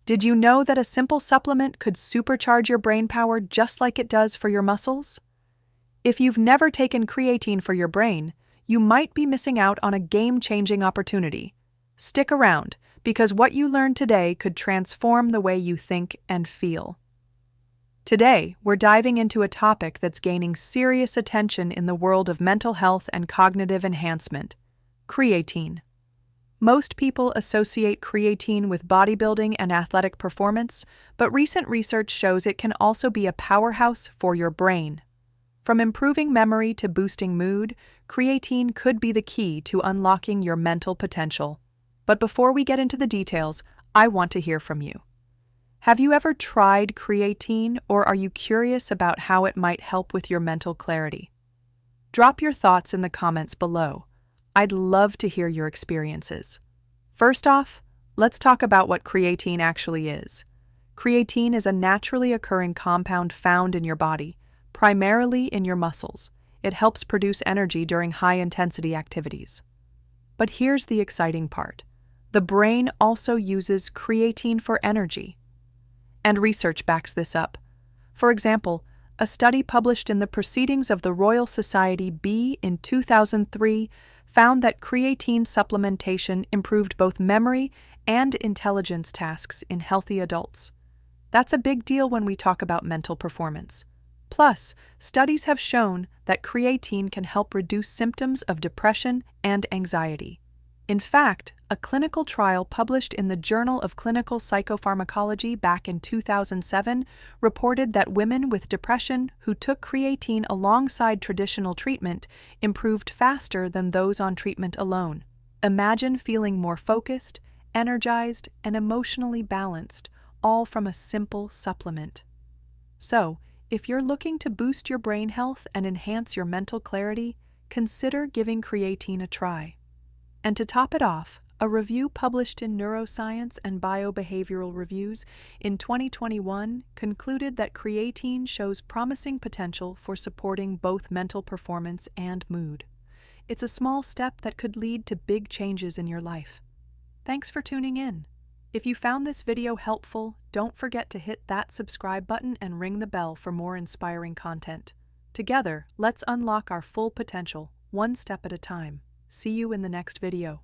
Did you know that a simple supplement could supercharge your brain power just like it does for your muscles? If you've never taken creatine for your brain, you might be missing out on a game-changing opportunity. Stick around, because what you learn today could transform the way you think and feel. Today, we're diving into a topic that's gaining serious attention in the world of mental health and cognitive enhancement: creatine. Most people associate creatine with bodybuilding and athletic performance, but recent research shows it can also be a powerhouse for your brain. From improving memory to boosting mood, creatine could be the key to unlocking your mental potential. But before we get into the details, I want to hear from you. Have you ever tried creatine, or are you curious about how it might help with your mental clarity? Drop your thoughts in the comments below. I'd love to hear your experiences. First off, let's talk about what creatine actually is. Creatine is a naturally occurring compound found in your body, primarily in your muscles. It helps produce energy during high-intensity activities. But here's the exciting part. The brain also uses creatine for energy. And research backs this up. For example, a study published in the Proceedings of the Royal Society B in 2003 found that creatine supplementation improved both memory and intelligence tasks in healthy adults. That's a big deal when we talk about mental performance. Plus, studies have shown that creatine can help reduce symptoms of depression and anxiety. In fact, a clinical trial published in the Journal of Clinical Psychopharmacology back in 2007 reported that women with depression who took creatine alongside traditional treatment improved faster than those on treatment alone. Imagine feeling more focused, energized, and emotionally balanced, all from a simple supplement. So, if you're looking to boost your brain health and enhance your mental clarity, consider giving creatine a try. And to top it off, a review published in Neuroscience and Biobehavioral Reviews in 2021 concluded that creatine shows promising potential for supporting both mental performance and mood. It's a small step that could lead to big changes in your life. Thanks for tuning in. If you found this video helpful, don't forget to hit that subscribe button and ring the bell for more inspiring content. Together, let's unlock our full potential, one step at a time. See you in the next video.